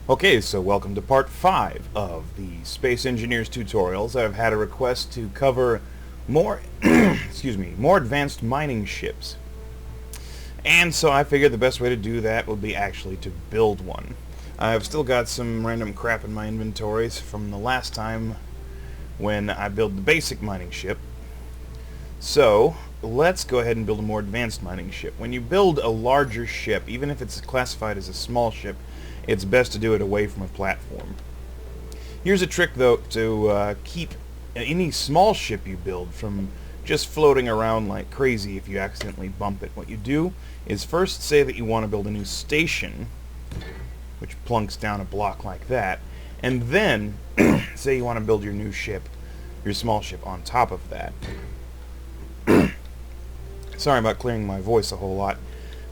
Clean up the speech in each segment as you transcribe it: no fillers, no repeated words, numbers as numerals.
Okay, so welcome to part 5 of the Space Engineers tutorials. I've had a request to cover more more advanced mining ships. And so I figured the best way to do that would be actually to build one. I've still got some random crap in my inventories from the last time when I built the basic mining ship. So let's go ahead and build a more advanced mining ship. When you build a larger ship, even if it's classified as a small ship, it's best to do it away from a platform. Here's a trick, though, to keep any small ship you build from just floating around like crazy if you accidentally bump it. What you do is first say that you want to build a new station, which plunks down a block like that, and then say you want to build your new ship, your small ship, on top of that. Sorry about clearing my voice a whole lot.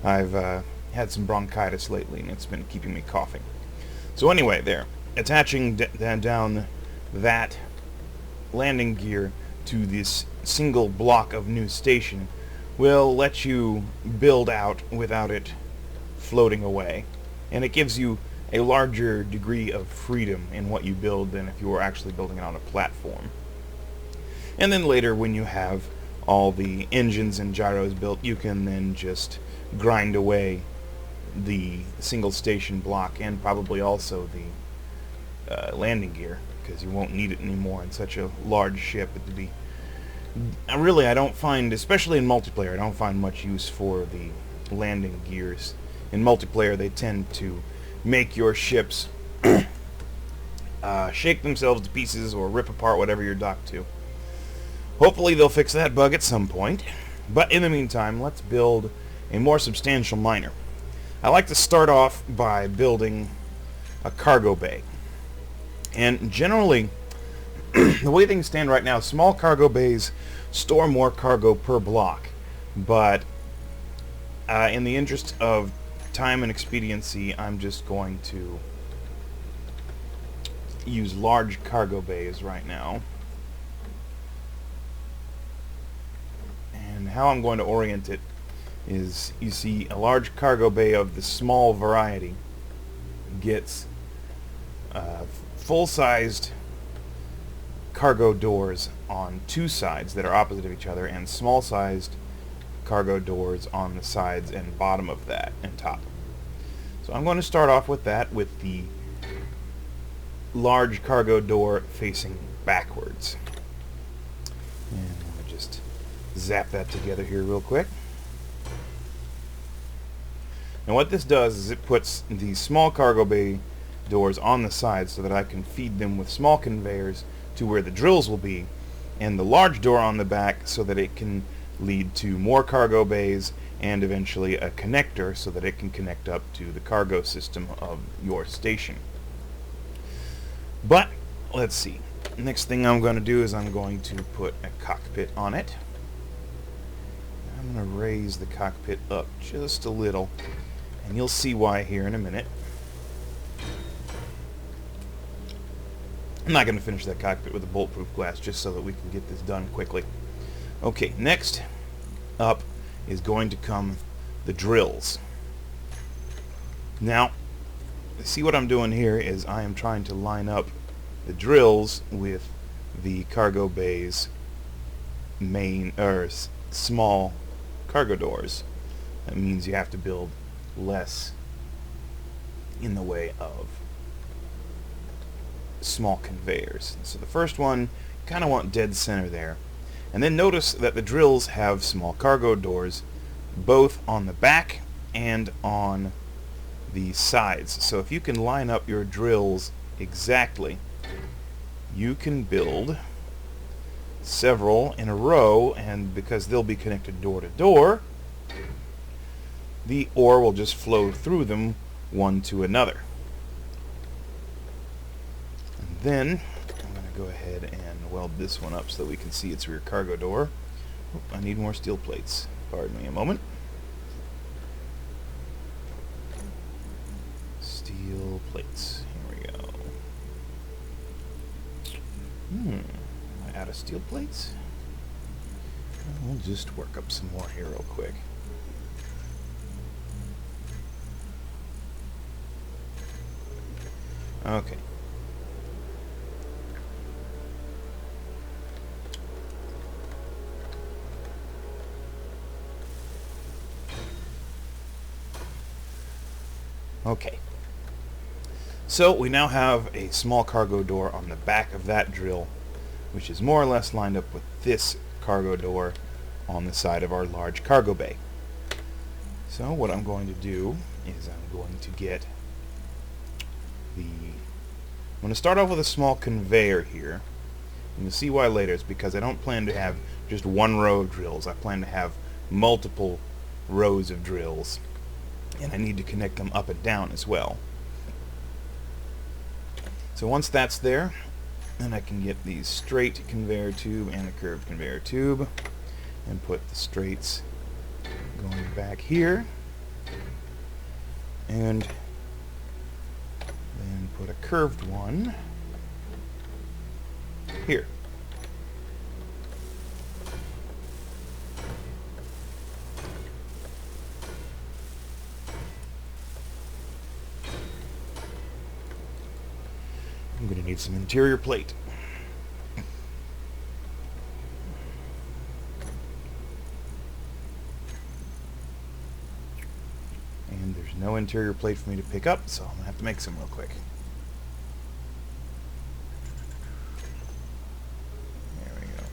I've had some bronchitis lately, and it's been keeping me coughing. So anyway, there. Attaching down that landing gear to this single block of new station will let you build out without it floating away. And it gives you a larger degree of freedom in what you build than if you were actually building it on a platform. And then later, when you have all the engines and gyros built, you can then just grind away the single station block and probably also the landing gear, because you won't need it anymore in such a large ship. It would be really, I don't find, especially in multiplayer, I don't find much use for the landing gears. In multiplayer, they tend to make your ships shake themselves to pieces or rip apart whatever you're docked to. Hopefully they'll fix that bug at some point. But in the meantime, let's build a more substantial miner. I like to start off by building a cargo bay. And generally, the way things stand right now, small cargo bays store more cargo per block. But in the interest of time and expediency, I'm just going to use large cargo bays right now. And how I'm going to orient it is, you see, a large cargo bay of the small variety gets full-sized cargo doors on two sides that are opposite of each other, and small-sized cargo doors on the sides and bottom of that and top. So I'm going to start off with that, with the large cargo door facing backwards. And let me just zap that together here real quick. Now what this does is it puts the small cargo bay doors on the side so that I can feed them with small conveyors to where the drills will be, and the large door on the back so that it can lead to more cargo bays and eventually a connector so that it can connect up to the cargo system of your station. But let's see. Next thing I'm going to do is I'm going to put a cockpit on it. I'm going to raise the cockpit up just a little, and you'll see why here in a minute. I'm not going to finish that cockpit with a bulletproof glass just so that we can get this done quickly. Okay, next up is going to come the drills. Now, see what I'm doing here is I am trying to line up the drills with the cargo bay's main or small cargo doors. That means you have to build less in the way of small conveyors. So the first one, kind of want dead center there. And then notice that the drills have small cargo doors both on the back and on the sides. So if you can line up your drills exactly, you can build several in a row, and because they'll be connected door to door, the ore will just flow through them one to another. Then I'm going to go ahead and weld this one up so that we can see its rear cargo door. Oh, I need more steel plates. Pardon me a moment. Steel plates. Here we go. Am I out of steel plates? We'll just work up some more here real quick. Okay. Okay. So we now have a small cargo door on the back of that drill, which is more or less lined up with this cargo door on the side of our large cargo bay. So what I'm going to do is I'm going to get I'm going to start off with a small conveyor here. And you'll see why later. It's because I don't plan to have just one row of drills. I plan to have multiple rows of drills. And I need to connect them up and down as well. So once that's there, then I can get the straight conveyor tube and the curved conveyor tube and put the straights going back here. And then put a curved one here. I'm going to need some interior plate. And there's no interior plate for me to pick up, so I'm going to have to make some real quick. There we go.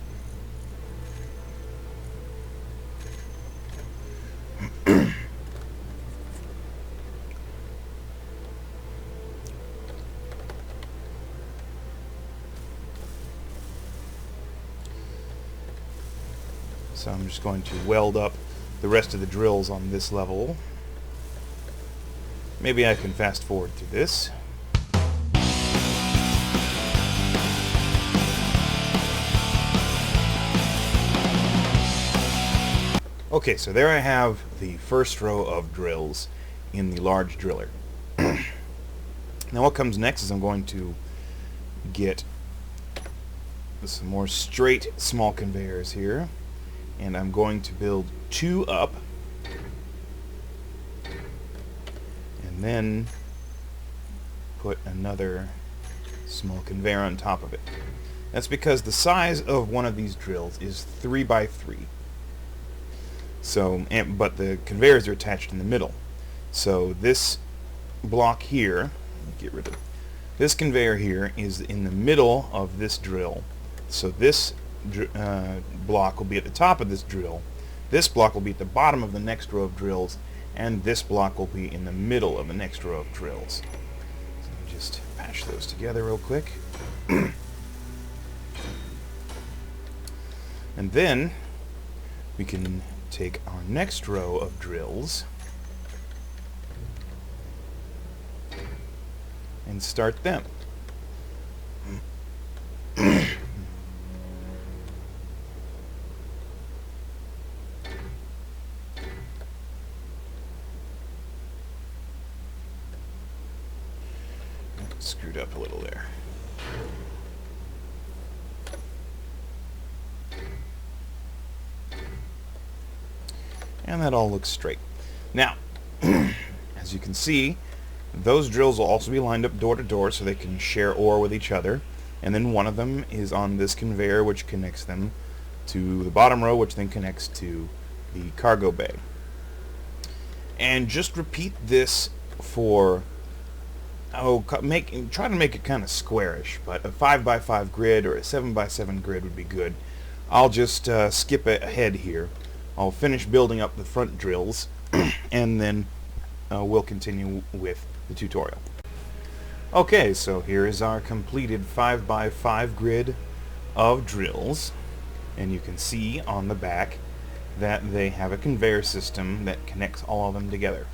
So I'm just going to weld up the rest of the drills on this level. Maybe I can fast forward through this. Okay, so there I have the first row of drills in the large driller. Now what comes next is I'm going to get some more straight small conveyors here, and I'm going to build 2 up, and then put another small conveyor on top of it. That's because the size of one of these drills is 3 by 3. So, but the conveyors are attached in the middle. So this block here, get rid of this conveyor here, is in the middle of this drill. So this block will be at the top of this drill. This block will be at the bottom of the next row of drills, and this block will be in the middle of the next row of drills. So let me just patch those together real quick. And then we can take our next row of drills and start them. Screwed up a little there. And that all looks straight. Now, as you can see, those drills will also be lined up door to door so they can share ore with each other. And then one of them is on this conveyor, which connects them to the bottom row, which then connects to the cargo bay. And just repeat this for, try to make it kind of squarish, but a 5 by 5 grid or a 7 by 7 grid would be good. I'll just skip ahead here. I'll finish building up the front drills, and then we'll continue with the tutorial. Okay, so here is our completed 5 by 5 grid of drills, and you can see on the back that they have a conveyor system that connects all of them together.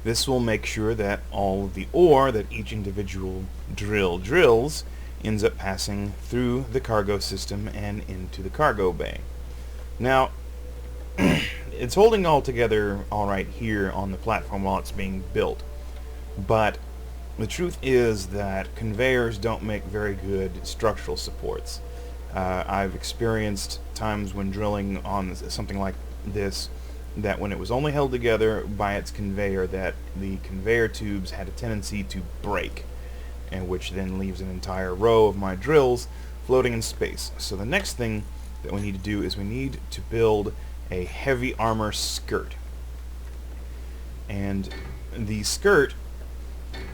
This will make sure that all of the ore that each individual drill drills ends up passing through the cargo system and into the cargo bay. Now, it's holding all together all right here on the platform while it's being built, but the truth is that conveyors don't make very good structural supports. I've experienced times when drilling on something like this that when it was only held together by its conveyor, that the conveyor tubes had a tendency to break, and which then leaves an entire row of my drills floating in space. So the next thing that we need to do is we need to build a heavy armor skirt. And the skirt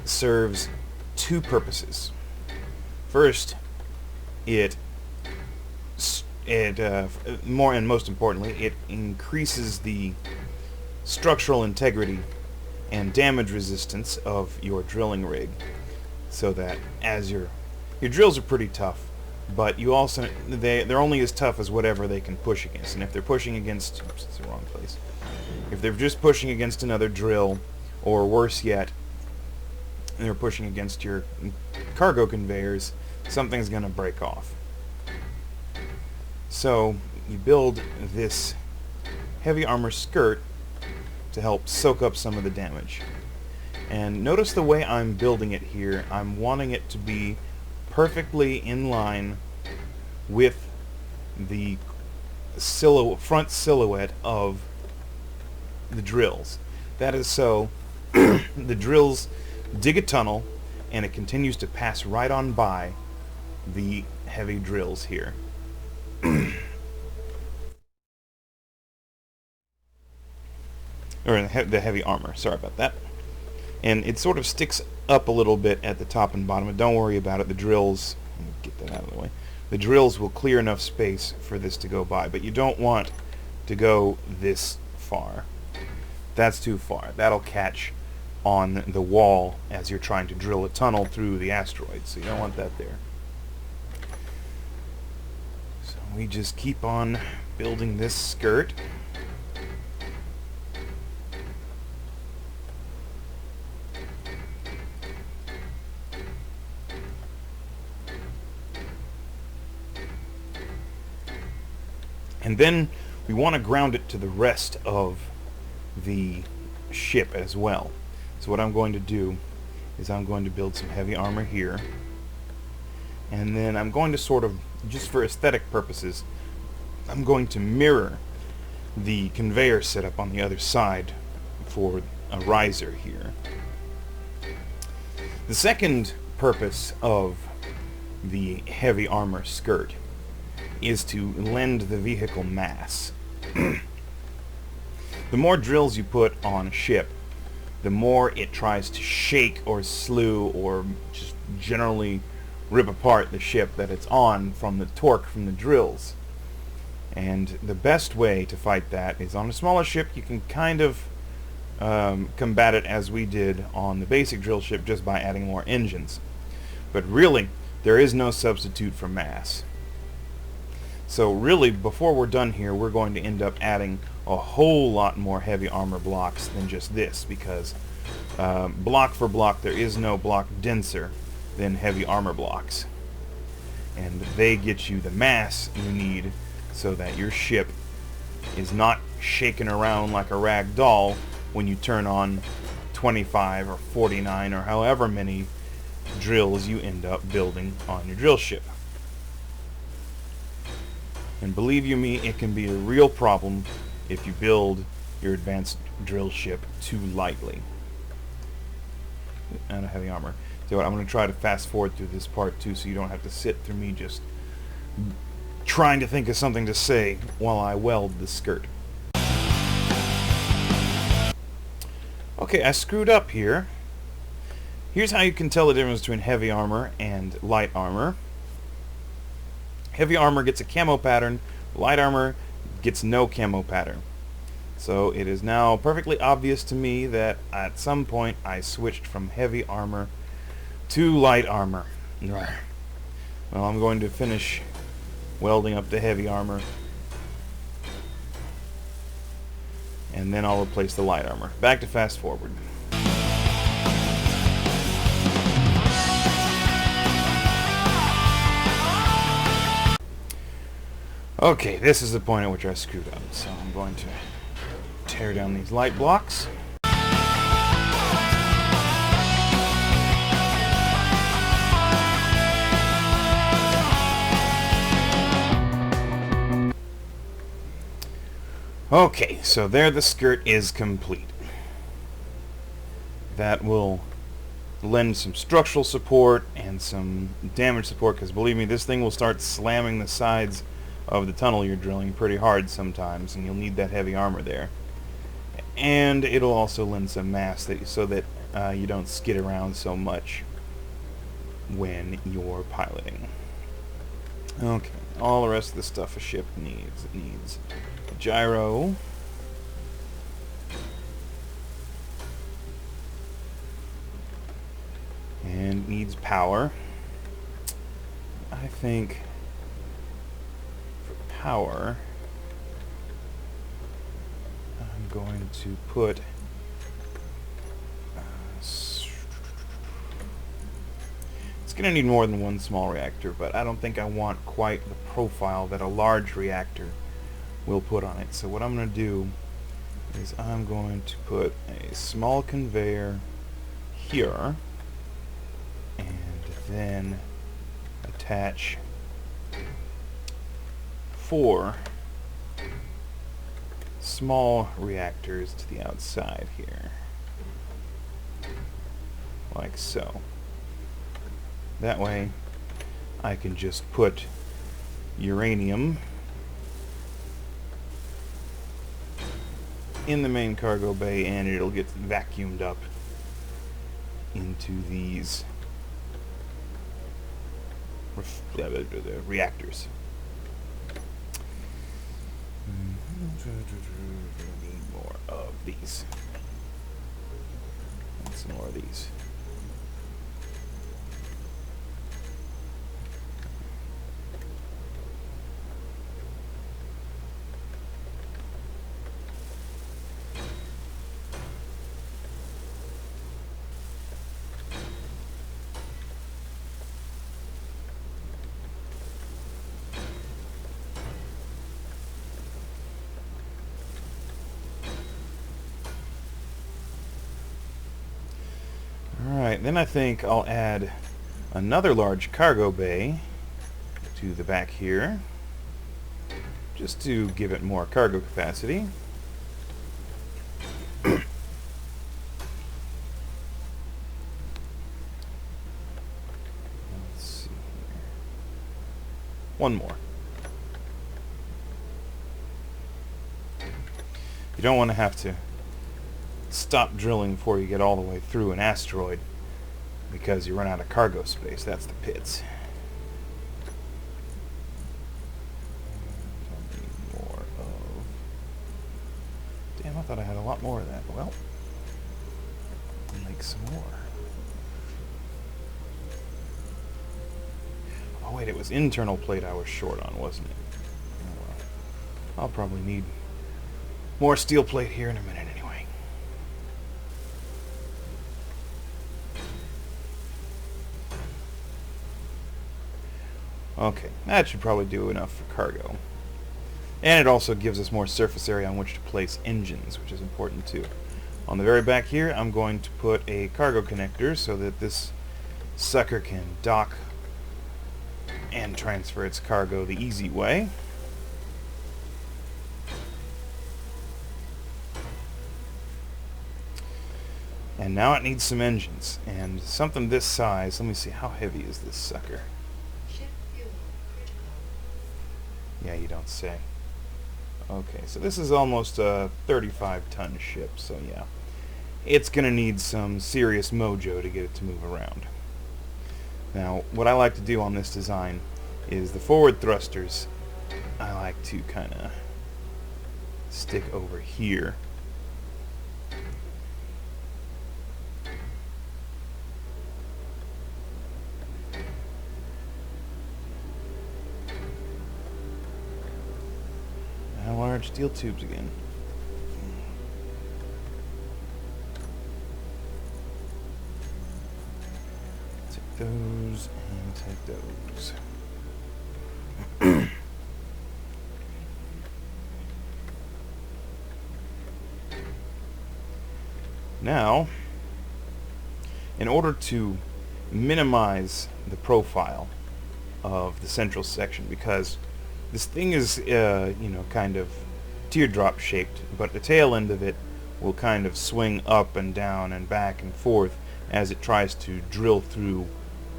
serves two purposes. First, more and most importantly, it increases the structural integrity and damage resistance of your drilling rig, so that as your drills are pretty tough, but you also they're only as tough as whatever they can push against. And if they're pushing against, oops, it's the wrong place. If they're just pushing against another drill, or worse yet, they're pushing against your cargo conveyors, something's going to break off. So you build this heavy armor skirt to help soak up some of the damage. And notice the way I'm building it here. I'm wanting it to be perfectly in line with the front silhouette of the drills. That is so the drills dig a tunnel and it continues to pass right on by the heavy drills here. Or the heavy armor, sorry about that. And it sort of sticks up a little bit at the top and bottom, but don't worry about it. The drills, let me get that out of the way. The drills will clear enough space for this to go by, but you don't want to go this far. That's too far. That'll catch on the wall as you're trying to drill a tunnel through the asteroid, so you don't want that there. So we just keep on building this skirt. And then we want to ground it to the rest of the ship as well. So what I'm going to do is I'm going to build some heavy armor here. And then I'm going to sort of, just for aesthetic purposes, I'm going to mirror the conveyor setup on the other side for a riser here. The second purpose of the heavy armor skirt is to lend the vehicle mass. The more drills you put on a ship, the more it tries to shake or slew or just generally rip apart the ship that it's on from the torque from the drills. And the best way to fight that is on a smaller ship. You can kind of combat it as we did on the basic drill ship, just by adding more engines. But really, there is no substitute for mass. So really, before we're done here, we're going to end up adding a whole lot more heavy armor blocks than just this, because block for block, there is no block denser than heavy armor blocks. And they get you the mass you need so that your ship is not shaking around like a rag doll when you turn on 25 or 49 or however many drills you end up building on your drill ship. And believe you me, it can be a real problem if you build your advanced drill ship too lightly. And a heavy armor. So what, I'm going to try to fast forward through this part too, so you don't have to sit through me just trying to think of something to say while I weld the skirt. Okay, I screwed up here. Here's how you can tell the difference between heavy armor and light armor. Heavy armor gets a camo pattern, light armor gets no camo pattern. So it is now perfectly obvious to me that at some point I switched from heavy armor to light armor. Well, I'm going to finish welding up the heavy armor, and then I'll replace the light armor. Back to fast forward. Okay, this is the point at which I screwed up, so I'm going to tear down these light blocks. Okay, so there the skirt is complete. That will lend some structural support and some damage support, because believe me, this thing will start slamming the sides of the tunnel you're drilling pretty hard sometimes, and you'll need that heavy armor there. And it'll also lend some mass so that you don't skid around so much when you're piloting. Okay, all the rest of the stuff a ship needs. It needs a gyro. And needs power. I think for power, I'm going to put it's going to need more than one small reactor, but I don't think I want quite the profile that a large reactor will put on it. So what I'm going to do is I'm going to put a small conveyor here, and then attach 4 small reactors to the outside here, like so. That way I can just put uranium in the main cargo bay and it'll get vacuumed up into these reactors. Need more of these. And some more of these. Alright, then I think I'll add another large cargo bay to the back here, just to give it more cargo capacity. Let's see here. One more. You don't want to have to stop drilling before you get all the way through an asteroid because you run out of cargo space. That's the pits. Don't need more of... Damn, I thought I had a lot more of that. Well, I'll make some more. Oh wait, it was internal plate I was short on, wasn't it? Oh, well. I'll probably need more steel plate here in a minute anyway. Okay, that should probably do enough for cargo. And it also gives us more surface area on which to place engines, which is important too. On the very back here, I'm going to put a cargo connector so that this sucker can dock and transfer its cargo the easy way. And now it needs some engines, and something this size. Let me see, how heavy is this sucker? Yeah, you don't say. Okay, so this is almost a 35-ton ship, so yeah. It's going to need some serious mojo to get it to move around. Now, what I like to do on this design is the forward thrusters, I like to kind of stick over here. Large steel tubes again. Take those and take those. Now, in order to minimize the profile of the central section, because this thing is, you know, kind of teardrop shaped, but the tail end of it will kind of swing up and down and back and forth as it tries to drill through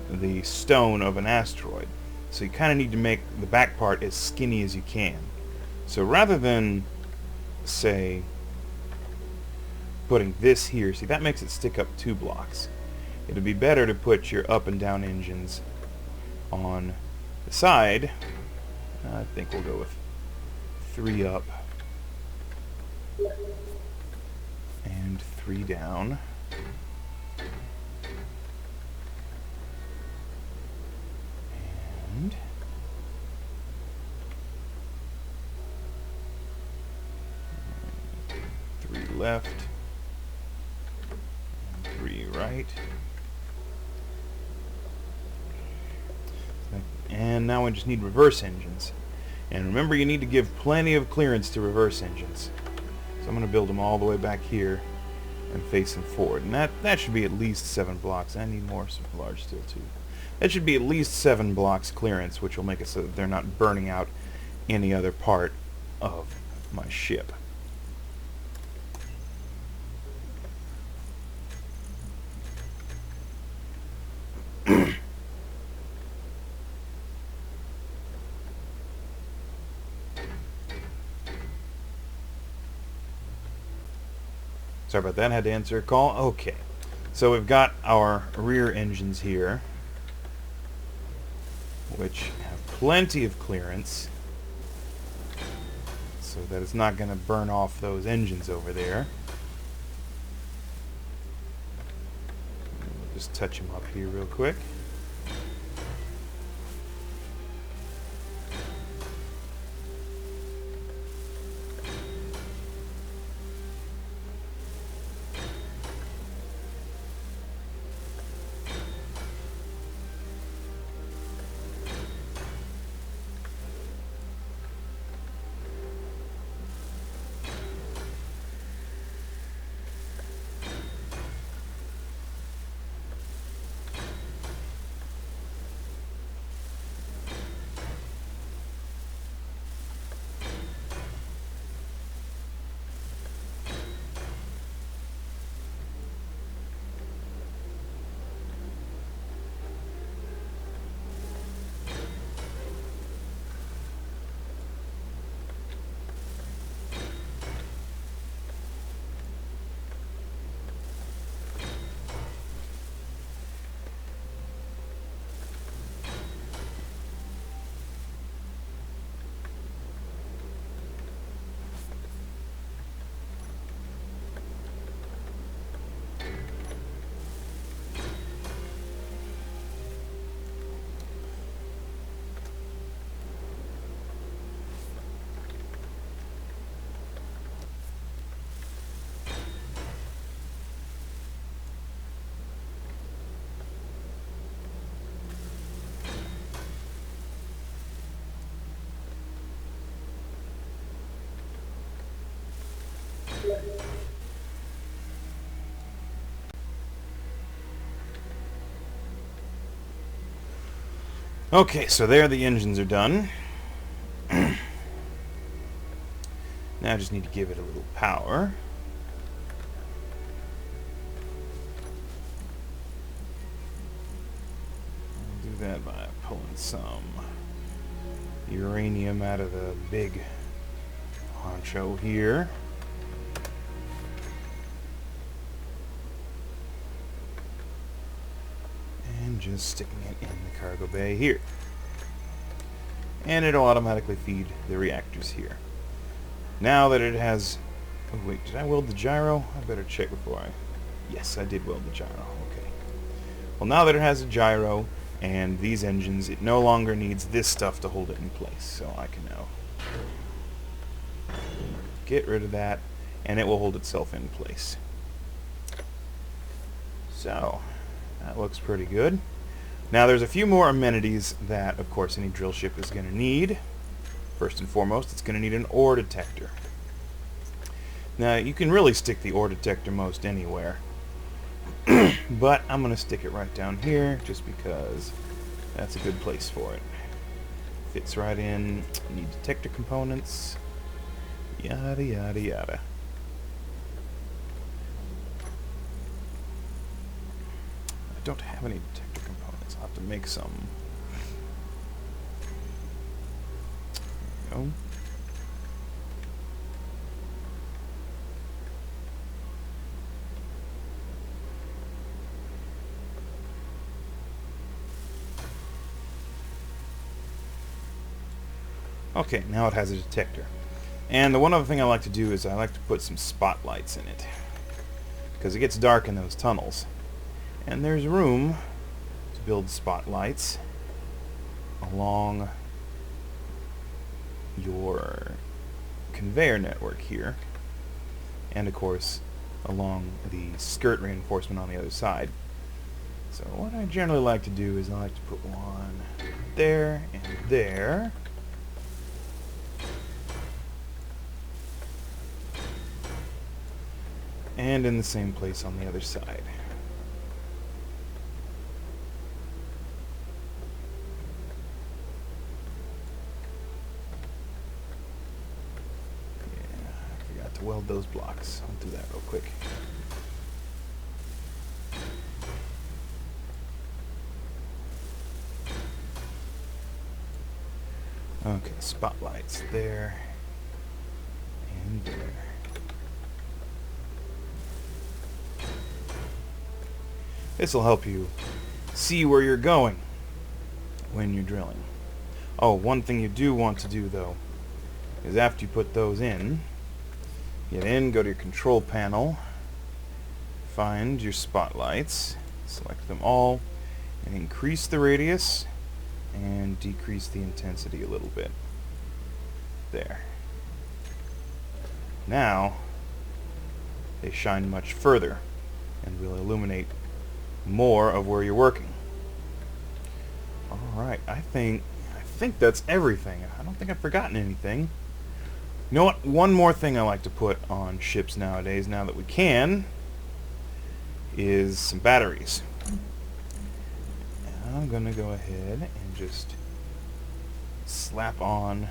the stone of an asteroid. So you kind of need to make the back part as skinny as you can. So rather than, say, putting this here, see, that makes it stick up 2 blocks. It would be better to put your up and down engines on the side. I think we'll go with 3 up and 3 down. And 3 left and 3 right. And now we just need reverse engines. And remember, you need to give plenty of clearance to reverse engines. So I'm going to build them all the way back here and face them forward. And that should be at least 7 blocks. I need more large steel too. That should be at least 7 blocks clearance, which will make it so that they're not burning out any other part of my ship. Sorry about that, I had to answer a call. Okay, so we've got our rear engines here, which have plenty of clearance, so that it's not going to burn off those engines over there. We'll just touch them up here real quick. Okay, so there the engines are done. Now I just need to give it a little power. I'll do that by pulling some uranium out of the big honcho here. And just sticking it in the cargo bay here. And it'll automatically feed the reactors here. Now that it has... Oh wait, did I weld the gyro? I better check before I... Yes, I did weld the gyro. Okay. Well, now that it has a gyro and these engines, it no longer needs this stuff to hold it in place. So I can now get rid of that, and it will hold itself in place. So, that looks pretty good. Now there's a few more amenities that, of course, any drill ship is going to need. First and foremost, it's going to need an ore detector. Now, you can really stick the ore detector most anywhere. But I'm going to stick it right down here, just because that's a good place for it. Fits right in. You need detector components. Yada, yada, yada. I don't have any detector components. I'll have to make some. There we go. Okay, now it has a detector. And the one other thing I like to do is I like to put some spotlights in it, because it gets dark in those tunnels. And there's room to build spotlights along your conveyor network here, and of course along the skirt reinforcement on the other side. So what I generally like to do is I like to put one there and there. And in the same place on the other side. Yeah, I forgot to weld those blocks. I'll do that real quick. Okay, spotlights there and there. This will help you see where you're going when you're drilling. Oh, one thing you do want to do though is after you put those in, get in, go to your control panel, find your spotlights, select them all, and increase the radius and decrease the intensity a little bit. There. Now they shine much further and will illuminate more of where you're working. Alright, I think that's everything. I don't think I've forgotten anything. You know what? One more thing I like to put on ships nowadays, now that we can, is some batteries. And I'm gonna go ahead and just slap on.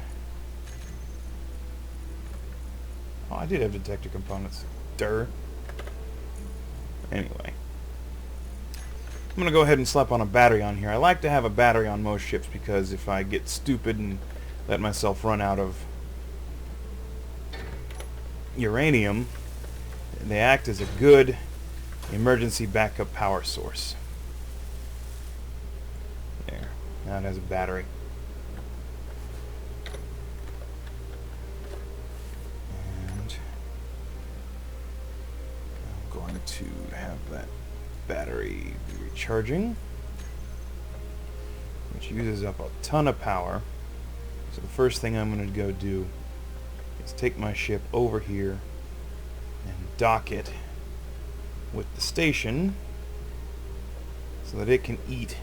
Oh, I did have detector components. Anyway. I'm going to go ahead and slap on a battery on here. I like to have a battery on most ships because if I get stupid and let myself run out of uranium, they act as a good emergency backup power source. There. Now it has a battery. And I'm going to have that battery be recharging, which uses up a ton of power. So the first thing I'm going to go do is take my ship over here and dock it with the station so that it can eat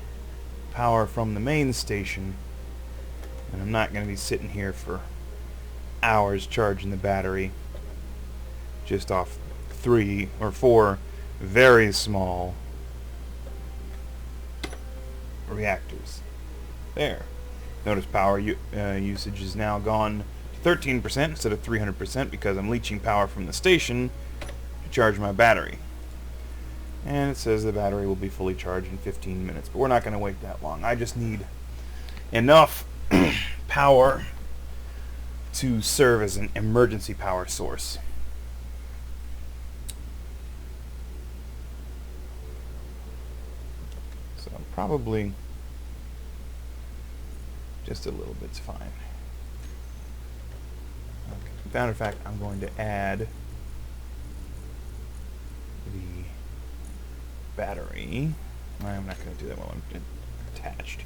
power from the main station, and I'm not going to be sitting here for hours charging the battery just off 3 or 4 very small reactors. There. Notice power usage is now gone to 13% instead of 300% because I'm leaching power from the station to charge my battery. And it says the battery will be fully charged in 15 minutes, but we're not going to wait that long. I just need enough power to serve as an emergency power source. So probably just a little bit's fine. Okay. Matter of fact, I'm going to add the battery. I'm not going to do that while I'm attached.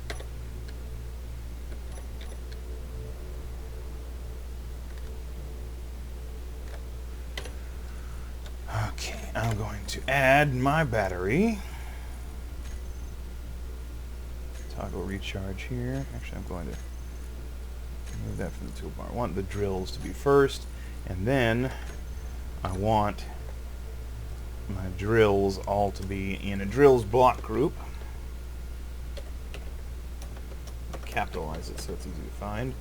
Okay, I'm going to add my battery. Toggle recharge here. Actually, I'm going to remove that from the toolbar. I want the drills to be first, and then I want my drills all to be in a drills block group. Capitalize it so it's easy to find.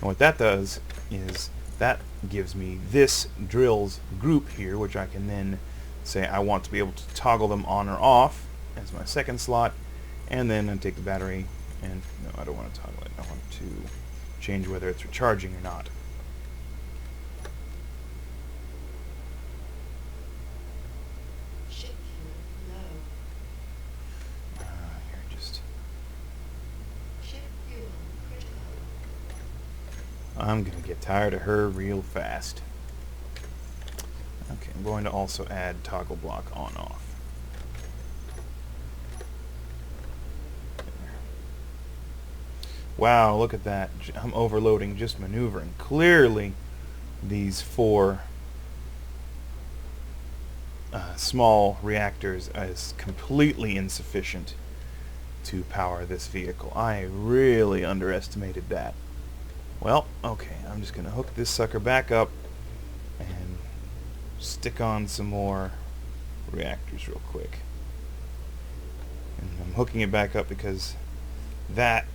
And what that does is that gives me this drills group here, which I can then say I want to be able to toggle them on or off as my second slot, and then I take the battery, and no, I don't want to toggle it. I want to change whether it's recharging or not. I'm going to get tired of her real fast. Okay, I'm going to also add toggle block on-off. Wow, look at that. I'm overloading just maneuvering. Clearly, these 4 small reactors is completely insufficient to power this vehicle. I really underestimated that. Well, okay, I'm just going to hook this sucker back up and stick on some more reactors real quick. And I'm hooking it back up because that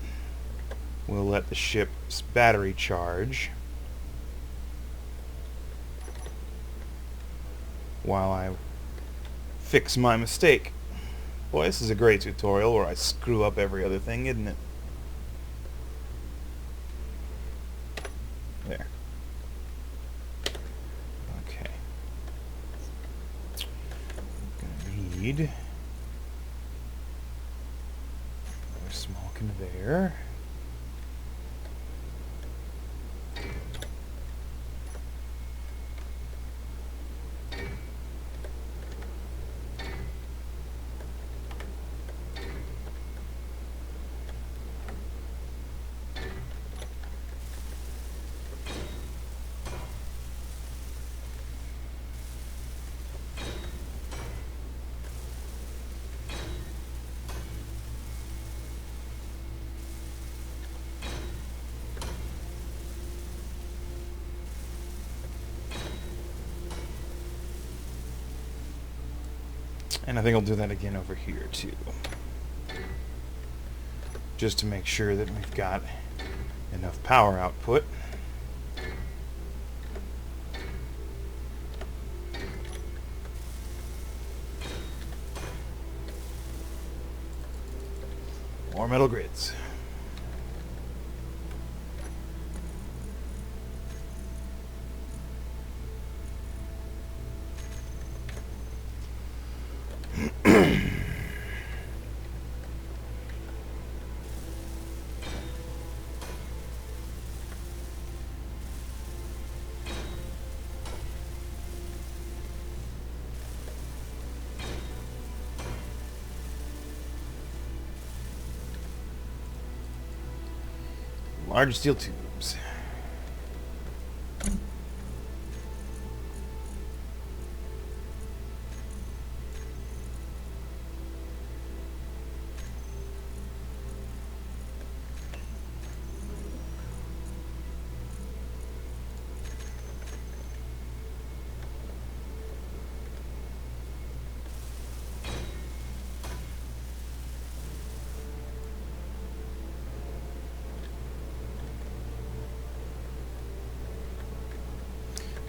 will let the ship's battery charge while I fix my mistake. Boy, this is a great tutorial where I screw up every other thing, isn't it? There. Okay. I'm gonna need another small conveyor. And I think I'll do that again over here too, just to make sure that we've got enough power output. More metal grids. Large steel tubes.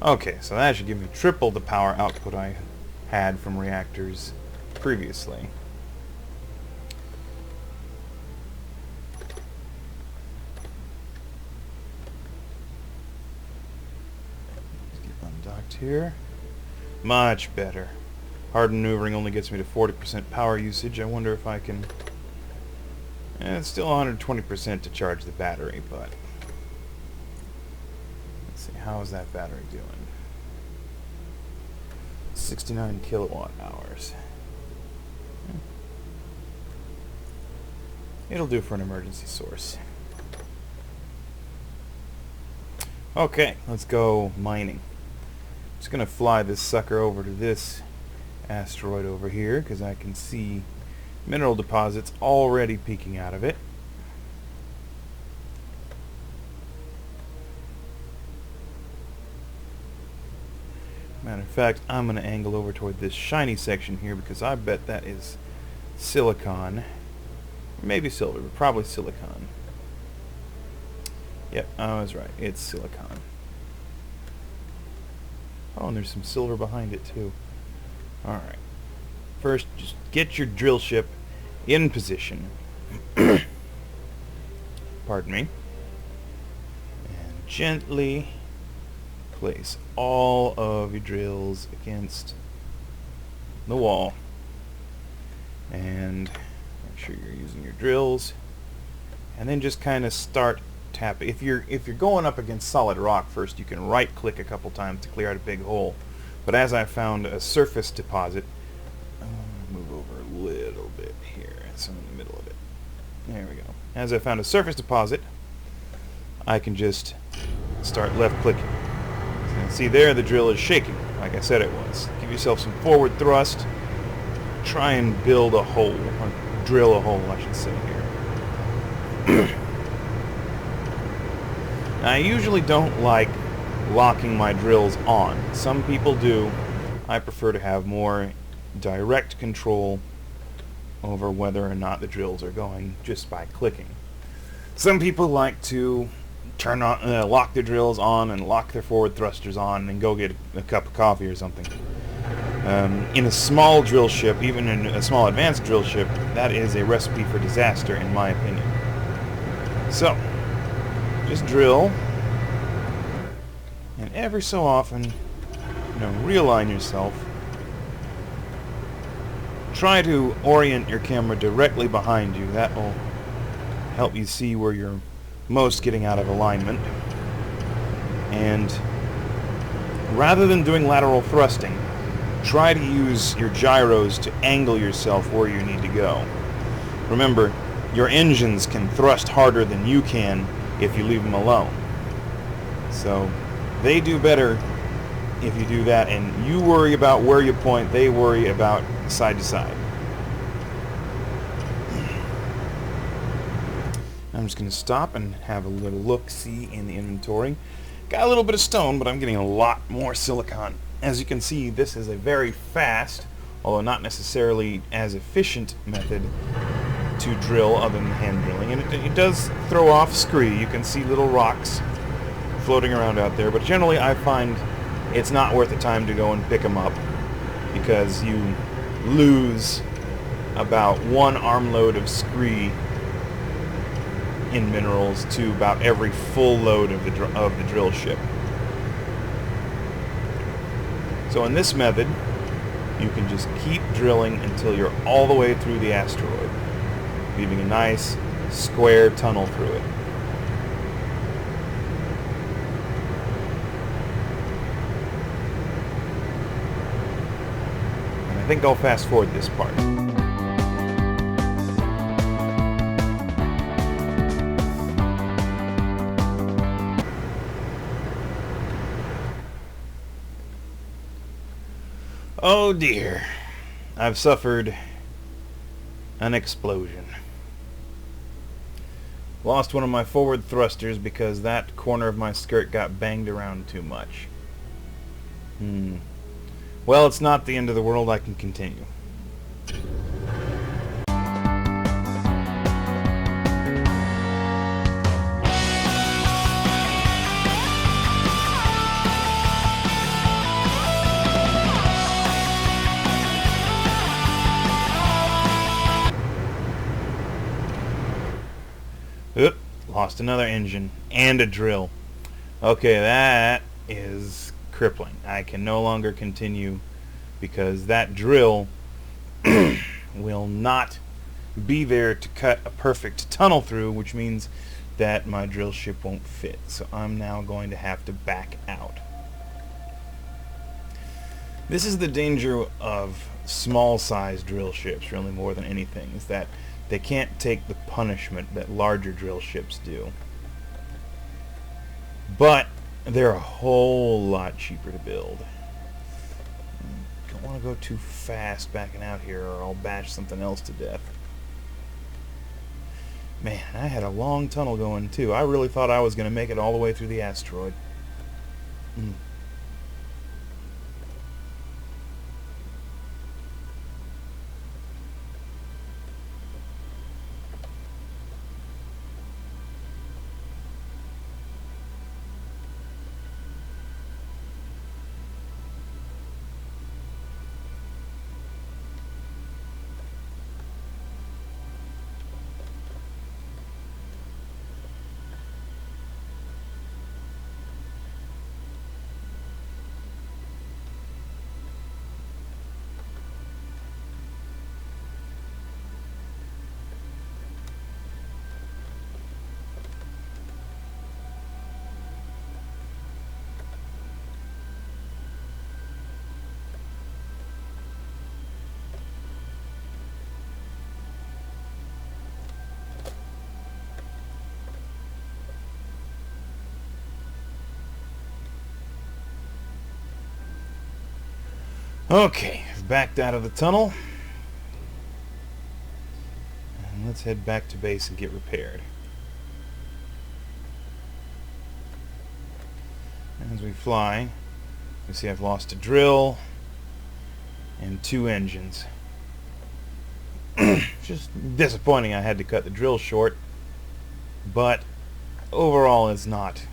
Okay, so that should give me triple the power output I had from reactors previously. Let's get undocked here. Much better. Hard maneuvering only gets me to 40% power usage. I wonder if I can... it's still 120% to charge the battery, but... how is that battery doing? 69 kilowatt hours. It'll do for an emergency source. Okay, let's go mining. Just gonna fly this sucker over to this asteroid over here because I can see mineral deposits already peeking out of it. Matter of fact, I'm going to angle over toward this shiny section here because I bet that is silicon. Maybe silver, but probably silicon. Yep, I was right. It's silicon. Oh, and there's some silver behind it, too. Alright. First, just get your drill ship in position. Pardon me. And gently place all of your drills against the wall. And make sure you're using your drills. And then just kind of start tapping. If you're going up against solid rock first, you can right click a couple times to clear out a big hole. But as I found a surface deposit, I'm going to move over a little bit here. It's in the middle of it. There we go. As I found a surface deposit, I can just start left clicking. And see there, the drill is shaking, like I said it was. Give yourself some forward thrust. Try and build a hole, or drill a hole, I should say here. Now, I usually don't like locking my drills on. Some people do. I prefer to have more direct control over whether or not the drills are going just by clicking. Some people like to turn on, lock their drills on and lock their forward thrusters on and go get a cup of coffee or something. In a small drill ship, even in a small advanced drill ship, that is a recipe for disaster, in my opinion. So, just drill, and every so often, realign yourself. Try to orient your camera directly behind you. That will help you see where you're most getting out of alignment. And rather than doing lateral thrusting, try to use your gyros to angle yourself where you need to go. Remember, your engines can thrust harder than you can if you leave them alone. So they do better if you do that, and you worry about where you point, they worry about side to side. I'm just going to stop and have a little look-see in the inventory. Got a little bit of stone, but I'm getting a lot more silicon. As you can see, this is a very fast, although not necessarily as efficient method to drill other than hand drilling. And it does throw off scree. You can see little rocks floating around out there, but generally I find it's not worth the time to go and pick them up because you lose about 1 armload of scree in minerals to about every full load of the drill ship. So in this method, you can just keep drilling until you're all the way through the asteroid, leaving a nice square tunnel through it. And I think I'll fast forward this part. Oh dear, I've suffered an explosion. Lost one of my forward thrusters because that corner of my skirt got banged around too much. Well, it's not the end of the world. I can continue. Oop, lost another engine and a drill. Okay, that is crippling. I can no longer continue because that drill will not be there to cut a perfect tunnel through, which means that my drill ship won't fit. So I'm now going to have to back out. This is the danger of small-sized drill ships, really more than anything, is that they can't take the punishment that larger drill ships do. But they're a whole lot cheaper to build. Don't want to go too fast backing out here or I'll bash something else to death. Man, I had a long tunnel going too. I really thought I was going to make it all the way through the asteroid. Okay, backed out of the tunnel. And let's head back to base and get repaired. As we fly, you see I've lost a drill and 2 engines. Just disappointing I had to cut the drill short, but overall it's not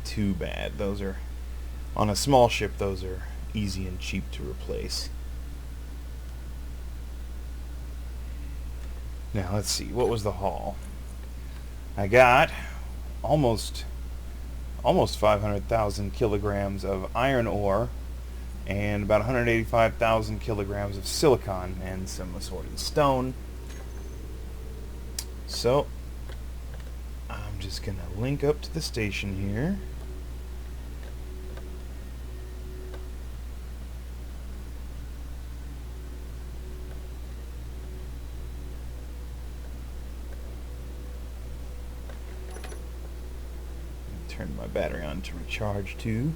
too bad. Those are, on a small ship, those are easy and cheap to replace. Now let's see, what was the haul? I got almost 500,000 kilograms of iron ore and about 185,000 kilograms of silicon and some assorted stone. So I'm just gonna link up to the station here. Turn my battery on to recharge too.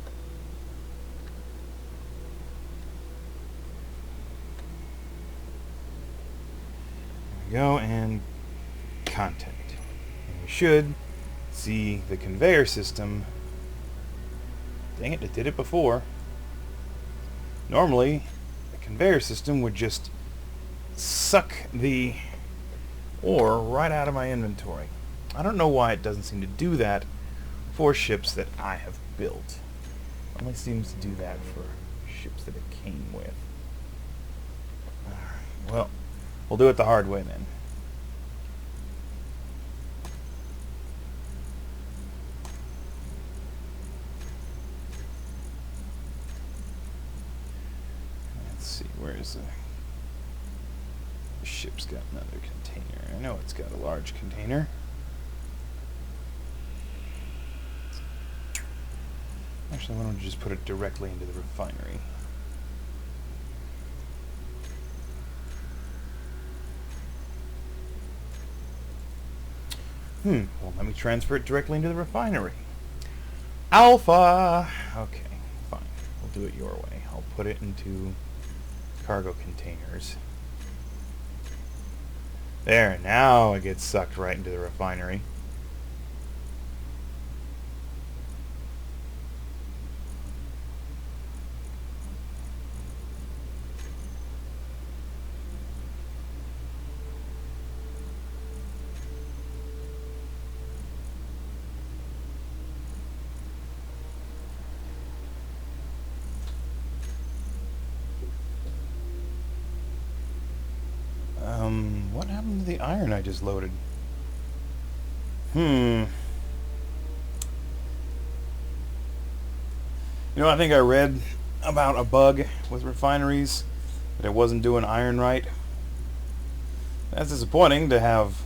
There we go, and contact. And you should see the conveyor system. Dang it did it before. Normally, the conveyor system would just suck the ore right out of my inventory. I don't know why it doesn't seem to do that for ships that I have built. It only seems to do that for ships that it came with. Alright, well, we'll do it the hard way then. Let's see, where is the ship's got another container. I know it's got a large container. Actually, why don't we just put it directly into the refinery? Well, let me transfer it directly into the refinery. Alpha! Okay, fine. We'll do it your way. I'll put it into cargo containers. There, now it gets sucked right into the refinery. What happened to the iron I just loaded? You know, I think I read about a bug with refineries, that it wasn't doing iron right. That's disappointing to have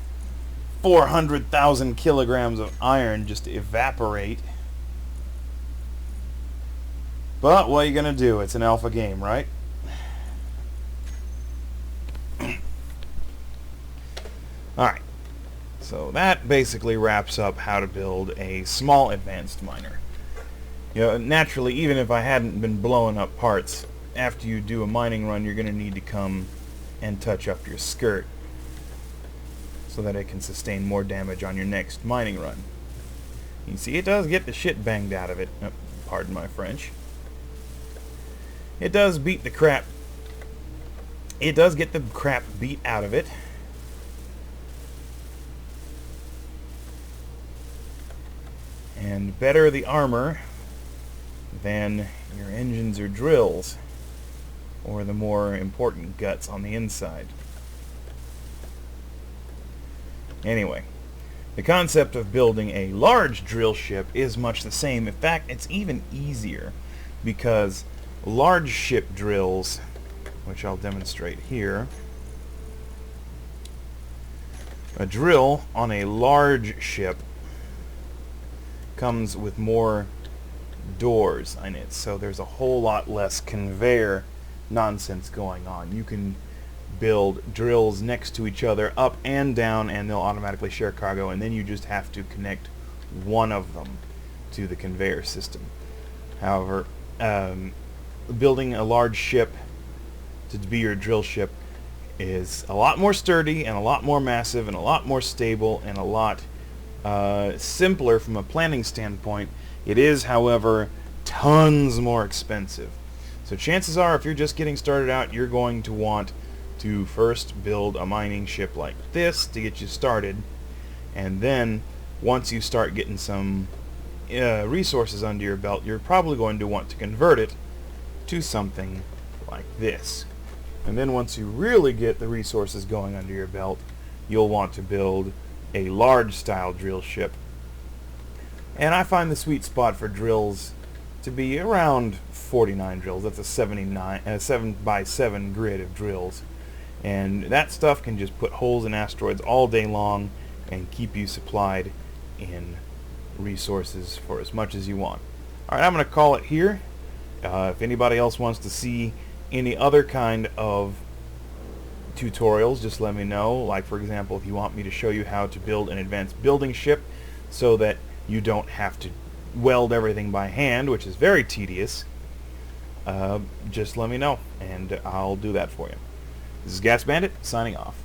400,000 kilograms of iron just evaporate. But what are you gonna do? It's an alpha game, right? Alright, so that basically wraps up how to build a small advanced miner. You know, naturally, even if I hadn't been blowing up parts, after you do a mining run, you're going to need to come and touch up your skirt so that it can sustain more damage on your next mining run. You see, it does get the shit banged out of it. Oh, pardon my French. It does beat the crap. It does get the crap beat out of it. And better the armor than your engines or drills, or the more important guts on the inside. Anyway, the concept of building a large drill ship is much the same. In fact, it's even easier, because large ship drills, which I'll demonstrate here, a drill on a large ship comes with more doors in it, so there's a whole lot less conveyor nonsense going on. You can build drills next to each other, up and down, and they'll automatically share cargo, and then you just have to connect one of them to the conveyor system. However, building a large ship to be your drill ship is a lot more sturdy and a lot more massive and a lot more stable and a lot simpler from a planning standpoint. It is, however, tons more expensive. So chances are, if you're just getting started out, you're going to want to first build a mining ship like this to get you started, and then once you start getting some resources under your belt, you're probably going to want to convert it to something like this. And then once you really get the resources going under your belt, you'll want to build a large style drill ship. And I find the sweet spot for drills to be around 49 drills. That's a 7x7 grid of drills. And that stuff can just put holes in asteroids all day long and keep you supplied in resources for as much as you want. Alright, I'm going to call it here. If anybody else wants to see any other kind of tutorials, just let me know. Like, for example, if you want me to show you how to build an advanced building ship so that you don't have to weld everything by hand, which is very tedious, just let me know and I'll do that for you. This is Gas Bandit, signing off.